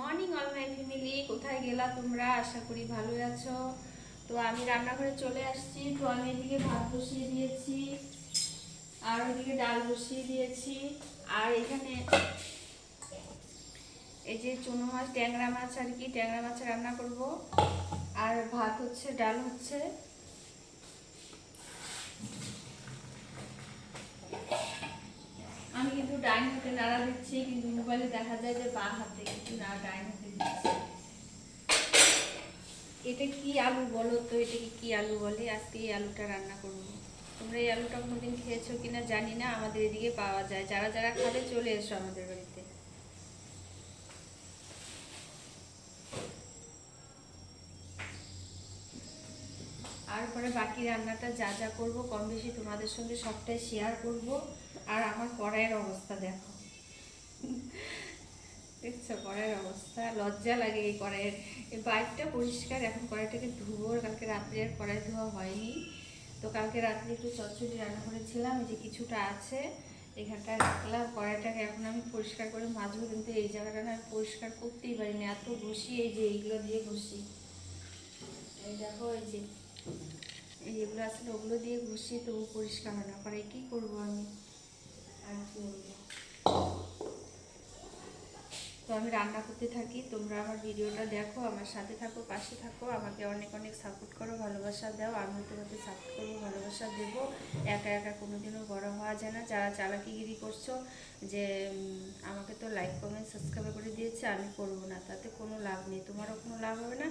Morning all my family, কোথায় গেলা তোমরা? আশা করি ভালোই আছো। তো আমি রান্নাঘরে চলে আসছি। তো আমি এদিকে ভাত বসিয়ে দিয়েছি, আর ওইদিকে ডাল বসিয়ে দিয়েছি। আর এখানে এই যে চুনো মাছ, ট্যাংরা মাছ আর কি, ট্যাংরা মাছ রান্না করব। আর ভাত হচ্ছে, ডাল হচ্ছে। আমি কিন্তু ডাইন হাতে নাড়া দিচ্ছি, কিন্তু মোবাইলে দেখা যায় যে বা হাতে, কিন্তু না, ডাইন হাতে দিচ্ছি। এটা কি আলু বলো তো? এটাকে কি আলু বলে? আজকে এই আলুটা রান্না করব। তোমরা এই আলুটা কোনোদিন খেয়েছো কিনা জানি না, আমাদের এদিকে পাওয়া যায়। যারা যারা খাবে চলে এসো আমাদের বাড়িতে। আর পরে বাকি রান্নাটা যা যা করবো কম বেশি তোমাদের সঙ্গে সবটাই শেয়ার করব। আর আমার কড়াইয়ের অবস্থা দেখো, দেখছো কড়াইয়ের অবস্থা? লজ্জা লাগে এই কড়াইয়ের। এই বাইকটা পরিষ্কার, এখন কড়াইটাকে ধুবো। কালকে রাত্রে আর কড়াই ধোয়া হয়নি। তো কালকে রাত্রে একটু চচ্চড়ি রান্না করেছিলাম, এই যে কিছুটা আছে এখানটায় রাখলাম। কড়াইটাকে এখন আমি পরিষ্কার করে মাজবো, কিন্তু এই জায়গাটা না আমি পরিষ্কার করতেই পারি না, এত ঘষি। এই যে এইগুলো দিয়ে ঘষি, এই দেখো, এই যে এইগুলো আসলে ওগুলো দিয়ে ঘষি, তবু পরিষ্কার হয় না। পরে কী করবো আমি, আর কি বলবো। তো আমি রান্না করতে থাকি, তোমরা আমার ভিডিওটা দেখো, আমার সাথে থাকো, পাশে থাকো, আমাকে অনেক অনেক সাপোর্ট করো, ভালোবাসা দাও। আমিও তোমাকে সাপোর্ট করবো, ভালোবাসা দেবো। একা একা কোনোদিনও বড় হওয়া যায় না। যারা চালাকিগিরি করছো যে আমাকে তো লাইক কমেন্ট সাবস্ক্রাইব করে দিয়েছে, আমি করবো না, তাতে কোনো লাভ নেই। তোমারও কোনো লাভ হবে না,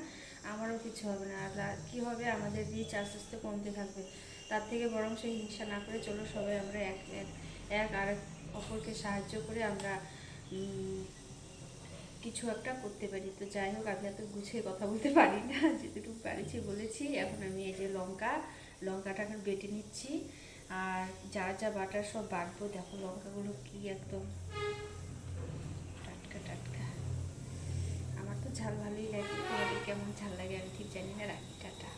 আমারও কিছু হবে না। আর কী হবে, আমাদের রিচ আস্তে আস্তে কমতে থাকবে। তার থেকে বরং সেই হিংসা না করে চলো সবাই আমরা এক এক এক আর অপরকে সাহায্য করে আমরা কিছু একটা করতে পারি। তো যাই হোক, আমি এত গুছিয়ে কথা বলতে পারি না, যেটুকু পারিছি বলেছি। এখন আমি এই যে লঙ্কাটা এখন বেটে নিচ্ছি, আর যা যা বাটার সব বাটবো। দেখো লঙ্কাগুলো কি একদম টাটকা টাটকা। আমার তো ঝাল ভালোই লাগে, তোমাদের কেমন ঝাল লাগে আমি ঠিক জানি না। রাখি, টাটা।